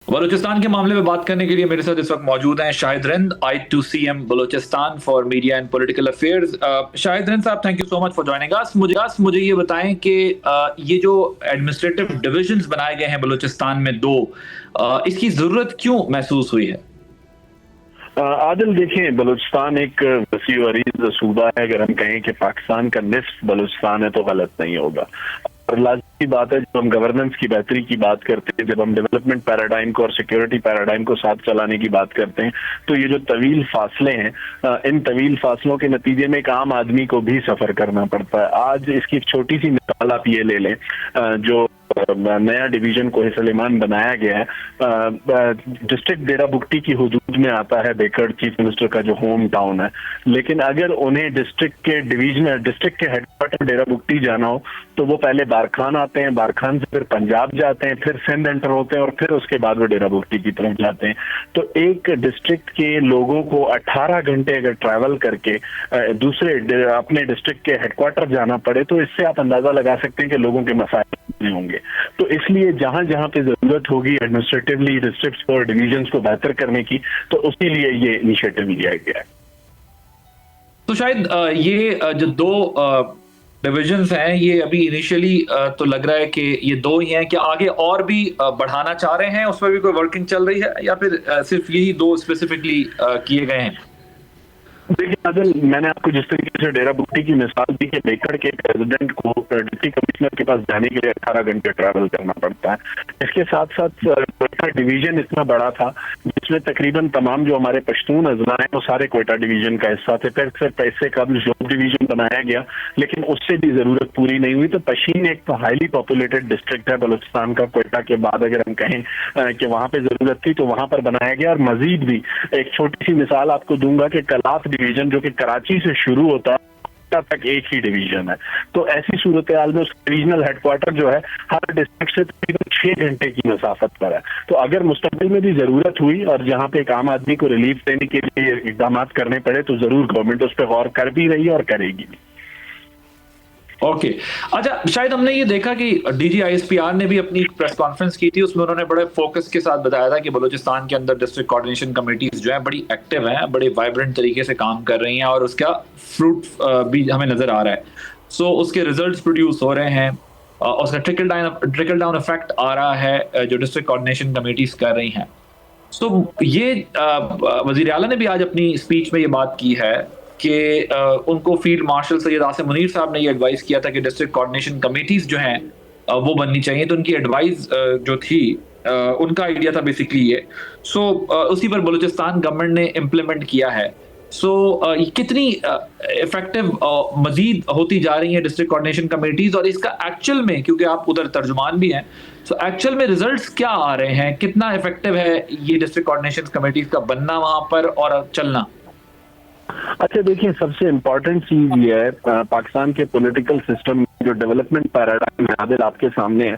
बलूचिस्तान के मामले में बात करने के लिए मेरे साथ इस वक्त मौजूद हैं Shahid Rind, I2CM Balochistan for media and political affairs. Shahid Rind sahab, thank you so much for joining us. मुझे ये बताएं कि ये जो एडमिनिस्ट्रेटिव डिविजन्स बनाए गए हैं बलूचिस्तान में दो, इसकी जरूरत क्यों महसूस हुई है? आदिल, देखें, बलूचिस्तान एक वसी व अरीज सूबा है। अगर हम कहें कि पाकिस्तान का निस्फ बलूचिस्तान है तो गलत नहीं होगा। और लाजमी बात है, जब हम गवर्नेंस की बेहतरी की बात करते हैं, जब हम डेवलपमेंट पैराडाइम को और सिक्योरिटी पैराडाइम को साथ चलाने की बात करते हैं, तो ये जो तवील फासले हैं, इन तवील फासलों के नतीजे में एक आम आदमी को भी सफर करना पड़ता है। आज इसकी एक छोटी सी मिसाल आप ये ले लें, जो नया डिवीजन कोहे सलेमान बनाया गया है, डिस्ट्रिक्ट डेरा बुगटी की हुदूद में आता है बेकड़, चीफ मिनिस्टर का जो होम टाउन है। लेकिन अगर उन्हें डिस्ट्रिक्ट के हेडक्वार्टर डेरा बुगटी जाना हो तो वो पहले बारखान आते हैं, बारखान से फिर पंजाब जाते हैं, फिर सिंध एंटर होते हैं और फिर उसके बाद वो डेरा बुगटी की तरफ जाते हैं। तो एक डिस्ट्रिक्ट के लोगों को 18 घंटे अगर ट्रैवल करके दूसरे अपने डिस्ट्रिक्ट के हेडक्वार्टर जाना पड़े तो इससे आप अंदाजा लगा सकते हैं कि लोगों के मसाइल नहीं होंगे। तो इसलिए जहां जहां पे जरूरत होगी एडमिनिस्ट्रेटिवली डिस्ट्रिक्ट्स और डिवीजन्स को बेहतर करने की, तो उसके लिए ये इनिशिएटिव लिया गया है। तो शायद ये जो दो डिविजन्स हैं, ये अभी इनिशियली तो लग रहा है कि ये दो ही हैं, कि आगे और भी बढ़ाना चाह रहे हैं, उसमें भी कोई वर्किंग चल रही है, या फिर सिर्फ यही दो स्पेसिफिकली किए गए हैं? देखिए आदिल, मैंने आपको जिस तरीके से डेरा बुगटी की मिसाल दी कि बेकड़ के प्रेसिडेंट को डिप्टी कमिश्नर के पास जाने के लिए 18 घंटे ट्रैवल करना पड़ता है। इसके साथ साथ कोयटा डिवीजन इतना बड़ा था जिसमें तकरीबन तमाम जो हमारे पश्तून अजला हैं वो सारे कोयटा डिवीजन का हिस्सा थे। फिर से पैसे कबल जोब डिवीजन बनाया गया, लेकिन उससे भी जरूरत पूरी नहीं हुई। तो पशीन एक तो हाईली पॉपुलेटेड डिस्ट्रिक्ट है बलूचिस्तान का, कोयटा के बाद अगर हम कहें कि वहां पे जरूरत थी तो वहां पर बनाया गया। और मजीद भी एक छोटी सी मिसाल आपको दूंगा कि कलात डिवीजन जो कि कराची से शुरू होता है तक एक ही डिवीजन है। तो ऐसी सूरत हाल में उसका रीजनल हेडक्वार्टर जो है हर डिस्ट्रिक्ट से तकरीबन 6 घंटे की मसाफत पर है। तो अगर मुस्तकबिल में भी जरूरत हुई और जहां पे एक आम आदमी को रिलीफ देने के लिए इकदाम करने पड़े तो जरूर गवर्नमेंट उस पर गौर कर भी रही है और करेगी भी। ओके अच्छा, शायद हमने ये देखा कि डीजी ISPR ने भी अपनी प्रेस कॉन्फ्रेंस की थी, उसमें उन्होंने बड़े फोकस के साथ बताया था कि बलूचिस्तान के अंदर डिस्ट्रिक्ट कोऑर्डिनेशन कमेटीज जो है बड़ी एक्टिव हैं, बड़े वाइब्रेंट तरीके से काम कर रही हैं और उसका फ्रूट भी हमें नजर आ रहा है। सो उसके रिजल्ट्स प्रोड्यूस हो रहे हैं, उसका ट्रिकल डाउन इफेक्ट आ रहा है जो डिस्ट्रिक्ट कोऑर्डिनेशन कमेटीज कर रही हैं। सो ये वजीर आला ने भी आज अपनी स्पीच में ये बात की है कि उनको फील्ड मार्शल सैयद आसिम मुनीर साहब ने ये एडवाइस किया था कि डिस्ट्रिक्ट कोऑर्डिनेशन कमेटीज जो हैं वो बननी चाहिए। तो उनकी एडवाइस जो थी, उनका आइडिया था बेसिकली ये। सो उसी पर बलूचिस्तान गवर्नमेंट ने इम्प्लीमेंट किया है। सो कितनी इफेक्टिव मजीद होती जा रही है डिस्ट्रिक्ट कोऑर्डिनेशन कमेटीज, और इसका एक्चुअल में, क्योंकि आप उधर तर्जुमान भी हैं, सो एक्चुअल में रिजल्ट्स क्या आ रहे हैं, कितना इफेक्टिव है ये डिस्ट्रिक्ट कोऑर्डिनेशन कमेटीज का बनना वहां पर और चलना? अच्छा देखिए, सबसे इम्पोर्टेंट चीज ये है, पाकिस्तान के पॉलिटिकल सिस्टम जो डेवलपमेंट पैराडाइम है आदिल आपके सामने है।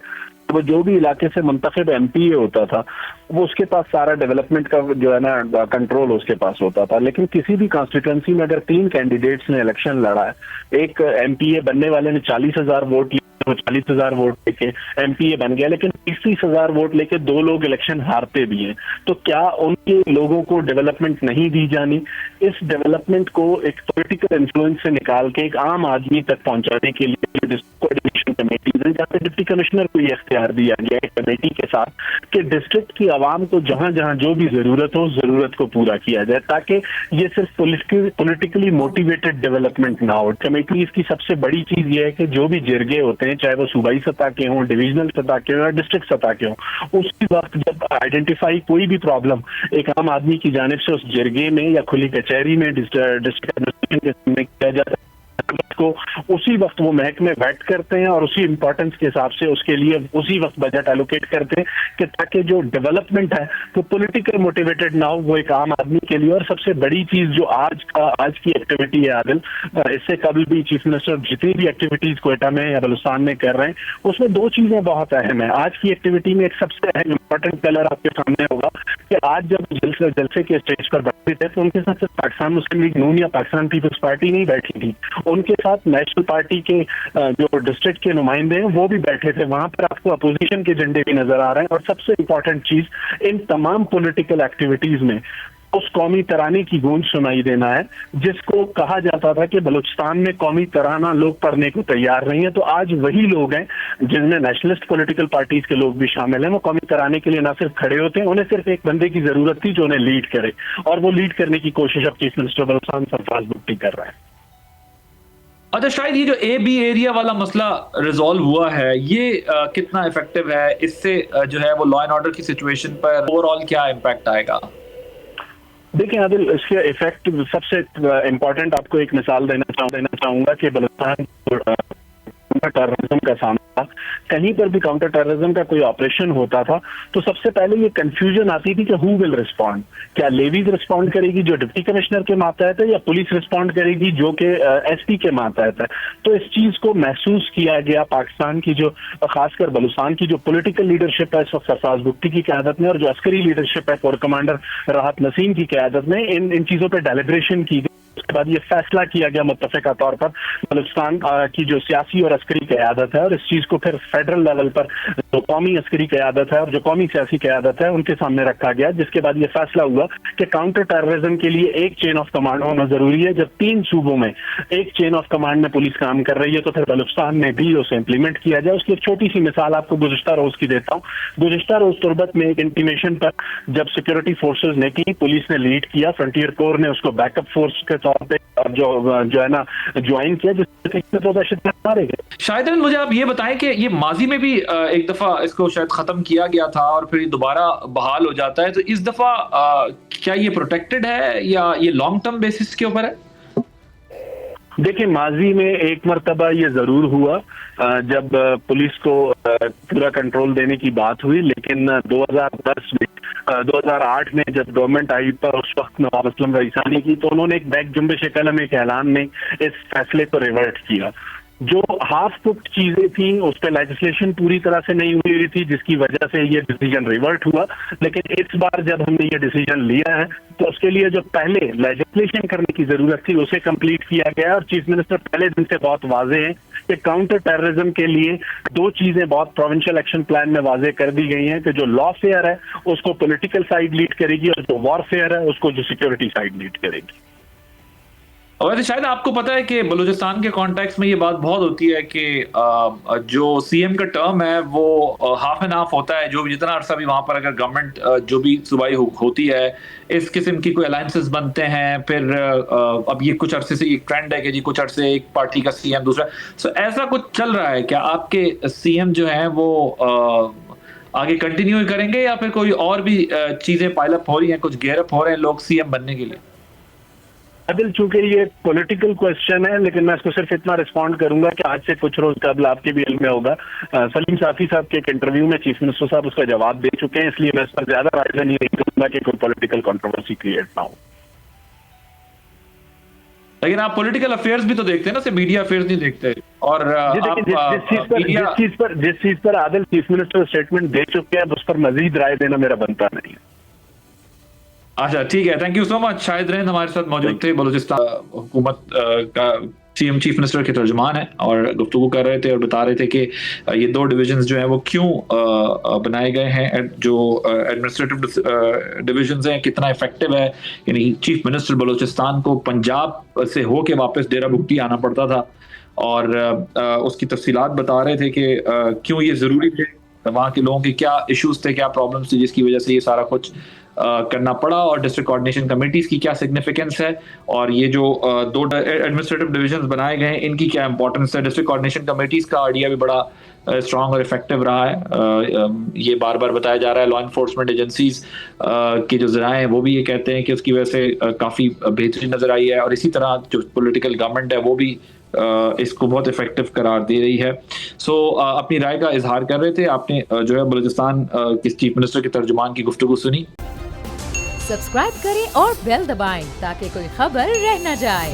वो जो भी इलाके से मुंतखब MPA होता था वो उसके पास सारा डेवलपमेंट का जो है ना कंट्रोल उसके पास होता था। लेकिन किसी भी कॉन्स्टिट्यूंसी में अगर 3 कैंडिडेट्स ने इलेक्शन लड़ा है, एक MPA बनने वाले ने 40,000 वोट लिए, तो 40,000 वोट लेके MPA बन गया, लेकिन 30,000 वोट लेके 2 लोग इलेक्शन हारते भी हैं, तो क्या उनके लोगों को डेवलपमेंट नहीं दी जानी? इस डेवलपमेंट को एक पॉलिटिकल इन्फ्लुएंस से निकाल के एक आम आदमी तक पहुंचाने के लिए कोऑर्डिनेशन कमेटीज है, जहाँ डिप्टी कमिश्नर को ये इख्तियार दिया गया है कमेटी के साथ कि डिस्ट्रिक्ट की आवाम को जहां जहां जो भी जरूरत हो, जरूरत को पूरा किया जाए, ताकि ये सिर्फ पॉलिटिकली मोटिवेटेड डेवलपमेंट ना हो। कमेटीज की सबसे बड़ी चीज ये है कि जो भी जिरगे होते हैं, चाहे वो सूबाई सतह के हों, डिविजनल सतह के हों या डिस्ट्रिक्ट सतह के हों, उसी वक्त जब आइडेंटिफाई कोई भी प्रॉब्लम एक आम आदमी की जानिब से उस जिरगे में या खुली कचहरी में डिस्ट्रिक्ट एडमिनिस्ट्रेशन के सामने किया जाता है, को उसी वक्त वो महकमे वेट करते हैं और उसी इंपॉर्टेंस के हिसाब से उसके लिए उसी वक्त बजट एलोकेट करते हैं कि ताकि जो डेवलपमेंट है वो पॉलिटिकल मोटिवेटेड ना हो, वो एक आम आदमी के लिए। और सबसे बड़ी चीज जो आज की एक्टिविटी है आदिल, इससे कभी भी चीफ मिनिस्टर जितनी भी एक्टिविटीज कोयटा में या बलूचिस्तान में कर रहे हैं उसमें 2 चीजें बहुत अहम है। आज की एक्टिविटी में एक सबसे अहम इंपॉर्टेंट कलर आपके सामने होगा कि आज जब जलसे के स्टेज पर बैठे थे तो उनके साथ सिर्फ पाकिस्तान मुस्लिम लीग नून या पाकिस्तान पीपल्स पार्टी नहीं बैठी थी, उनके साथ नेशनल पार्टी के जो डिस्ट्रिक्ट के नुमाइंदे हैं वो भी बैठे थे। वहां पर आपको अपोजिशन के झंडे भी नजर आ रहे हैं। और सबसे इंपॉर्टेंट चीज, इन तमाम पॉलिटिकल एक्टिविटीज में उस कौमी तराने की गूंज सुनाई देना है जिसको कहा जाता था कि बलूचिस्तान में कौमी तराना लोग पढ़ने को तैयार नहीं है। तो आज वही लोग हैं जिनमें नेशनलिस्ट पॉलिटिकल पार्टीज के लोग भी शामिल हैं। वो कौमी तराने के लिए ना सिर्फ खड़े होते हैं, उन्हें सिर्फ एक बंदे की जरूरत थी जो उन्हें लीड करे, और वो लीड करने की कोशिश अब चीफ मिनिस्टर बलूचिस्तान सरफराज भुट्टी कर रहा है। अच्छा, शायद ये जो AB एरिया वाला मसला रिजॉल्व हुआ है, ये कितना इफेक्टिव है? इससे जो है वो लॉ एंड ऑर्डर की सिचुएशन पर ओवरऑल क्या इम्पैक्ट आएगा? देखिए आदिल, इसके इफेक्ट सबसे इम्पोर्टेंट आपको एक मिसाल देना चाहूंगा कि बलूचिस्तान काउंटर टेररिज्म का सामना, कहीं पर भी काउंटर टेररिज्म का कोई ऑपरेशन होता था तो सबसे पहले ये कंफ्यूजन आती थी कि हु विल रिस्पॉन्ड। क्या लेवीज रिस्पॉन्ड करेगी जो डिप्टी कमिश्नर के मातहत है, या पुलिस रिस्पॉन्ड करेगी जो कि SP के मातहत है। तो इस चीज को महसूस किया गया पाकिस्तान की जो खासकर बलूचिस्तान की जो पॉलिटिकल लीडरशिप है इस वक्त सरफराज भुट्टी की क़यादत में, और जो अस्करी लीडरशिप है कोर कमांडर राहत नसीम की क़यादत में, इन चीजों पर डेलिब्रेशन की गई। उसके बाद ये फैसला किया गया मुत्तफ़िका तौर पर बलूचिस्तान की जो सियासी और अस्करी क़यादत है, और इस चीज को फिर फेडरल लेवल पर जो कौमी अस्करी क़यादत है और जो कौमी सियासी क़यादत है उनके सामने रखा गया, जिसके बाद ये फैसला हुआ कि काउंटर टेररिज्म के लिए एक चेन ऑफ कमांड होना जरूरी है। जब 3 सूबों में एक चेन ऑफ कमांड में पुलिस काम कर रही है तो फिर बलूचिस्तान में भी उसे इम्प्लीमेंट किया जाए। उसकी एक छोटी सी मिसाल आपको गुज़िश्ता रोज की देता हूँ। गुज़िश्ता रोज तुर्बत में एक इंटीमेशन पर जब सिक्योरिटी फोर्सेज निकली, पुलिस ने लीड किया, फ्रंटियर कोर ने उसको बैकअप फोर्स के तौर पर जो है ना ज्वाइन किया, जिससे तो दहशतगर्द मारे गए। शायद मुझे आप ये बताएं कि ये माजी में भी एक दफा इसको शायद खत्म किया गया था और फिर दोबारा बहाल हो जाता है, तो इस दफा क्या ये प्रोटेक्टेड है या ये लॉन्ग टर्म बेसिस के ऊपर है? देखिए, माजी में एक मरतबा ये जरूर हुआ जब पुलिस को पूरा कंट्रोल देने की बात हुई, लेकिन 2010 में 2008 में जब गवर्नमेंट आई पर उस वक्त नवाब असलम रईसानी की, तो उन्होंने एक बैक जुम्बिश कलम एक ऐलान में इस फैसले को रिवर्ट किया। जो हाफ कुक्ड चीजें थी उस पर लेजिस्लेशन पूरी तरह से नहीं हुई थी, जिसकी वजह से ये डिसीजन रिवर्ट हुआ। लेकिन इस बार जब हमने ये डिसीजन लिया है तो उसके लिए जो पहले लेजिस्लेशन करने की जरूरत थी उसे कंप्लीट किया गया। और चीफ मिनिस्टर पहले दिन से बहुत वाजे हैं कि काउंटर टेररिज्म के लिए 2 चीजें बहुत प्रोविंशियल एक्शन प्लान में वाजे कर दी गई हैं कि जो लॉफेयर है उसको पॉलिटिकल साइड लीड करेगी और जो वॉरफेयर है उसको जो सिक्योरिटी साइड लीड करेगी। वैसे शायद आपको पता है कि बलूचिस्तान के कॉन्टेक्स्ट में ये बात बहुत होती है कि जो CM का टर्म है वो हाफ एंड हाफ होता है। जो भी जितना अरसा भी वहाँ पर अगर गवर्नमेंट जो भी सूबाई होती है, इस किस्म की कोई अलायंसेस बनते हैं, फिर अब ये कुछ अरसे से एक ट्रेंड है कि जी कुछ अरसे एक पार्टी का CM दूसरा, सो ऐसा कुछ चल रहा है क्या? आपके CM जो है वो आगे कंटिन्यू करेंगे या फिर कोई और भी चीजें पाइलअप हो रही हैं, कुछ गेयरअप हो रहे हैं लोग CM बनने के लिए? अदिल, चूंकि ये पॉलिटिकल क्वेश्चन है, लेकिन मैं इसको सिर्फ इतना रिस्पॉन्ड करूंगा कि आज से कुछ रोज कबल आपके भी इल्म में होगा, सलीम साफी साहब के एक इंटरव्यू में चीफ मिनिस्टर साहब उसका जवाब दे चुके हैं, इसलिए मैं इस पर ज्यादा राय नहीं करूंगा कि कोई पॉलिटिकल कंट्रोवर्सी क्रिएट ना हो। लेकिन आप पॉलिटिकल अफेयर्स भी तो देखते हैं ना, सिर्फ मीडिया अफेयर्स नहीं देखते। और जिस चीज पर आदिल चीफ मिनिस्टर स्टेटमेंट दे चुके हैं उस पर मजीद राय देना मेरा बनता नहीं है। अच्छा, ठीक है, thank you so much. Shahid रेंद हमारे साथ मौजूद थे, बलूचिस्तान हुकूमत का CM चीफ मिनिस्टर के तर्जुमान है, और गुफ्तगू कर रहे थे और बता रहे थे कि ये 2 डिविजन्स जो हैं वो क्यों बनाए गए हैं, जो एडमिनिस्ट्रेटिव डिविजन्स हैं कितना इफेक्टिव है। यानी चीफ मिनिस्टर बलूचिस्तान को पंजाब से होके वापस डेरा बुगटी आना पड़ता था, और उसकी तफसीलात बता रहे थे कि क्यों ये ज़रूरी थे, वहाँ के लोगों के क्या इश्यूज थे, क्या प्रॉब्लम्स थे, जिसकी वजह से ये सारा कुछ करना पड़ा, और डिस्ट्रिक्ट कोऑर्डिनेशन कमेटीज की क्या सिग्निफिकेंस है, और ये जो 2 एडमिनिस्ट्रेटिव डिविजन्स बनाए गए हैं इनकी क्या इंपॉर्टेंस है। डिस्ट्रिक्ट कोऑर्डिनेशन कमेटीज का आइडिया भी बड़ा स्ट्रांग और इफेक्टिव रहा है। ये बार बार बताया जा रहा है, लॉ इन्फोर्समेंट एजेंसीज के जो ज़राए हैं वो भी ये कहते हैं कि उसकी वजह से काफ़ी बेहतरीन नज़र आई है, और इसी तरह जो पॉलिटिकल गवर्नमेंट है वो भी इसको बहुत इफेक्टिव करार दे रही है। सो अपनी राय का इजहार कर रहे थे। आपने जो है बलूचिस्तान के चीफ मिनिस्टर के तर्जुमान की गुफ्तगू सुनी। सब्सक्राइब करें और बेल दबाएं ताकि कोई खबर रह न जाए।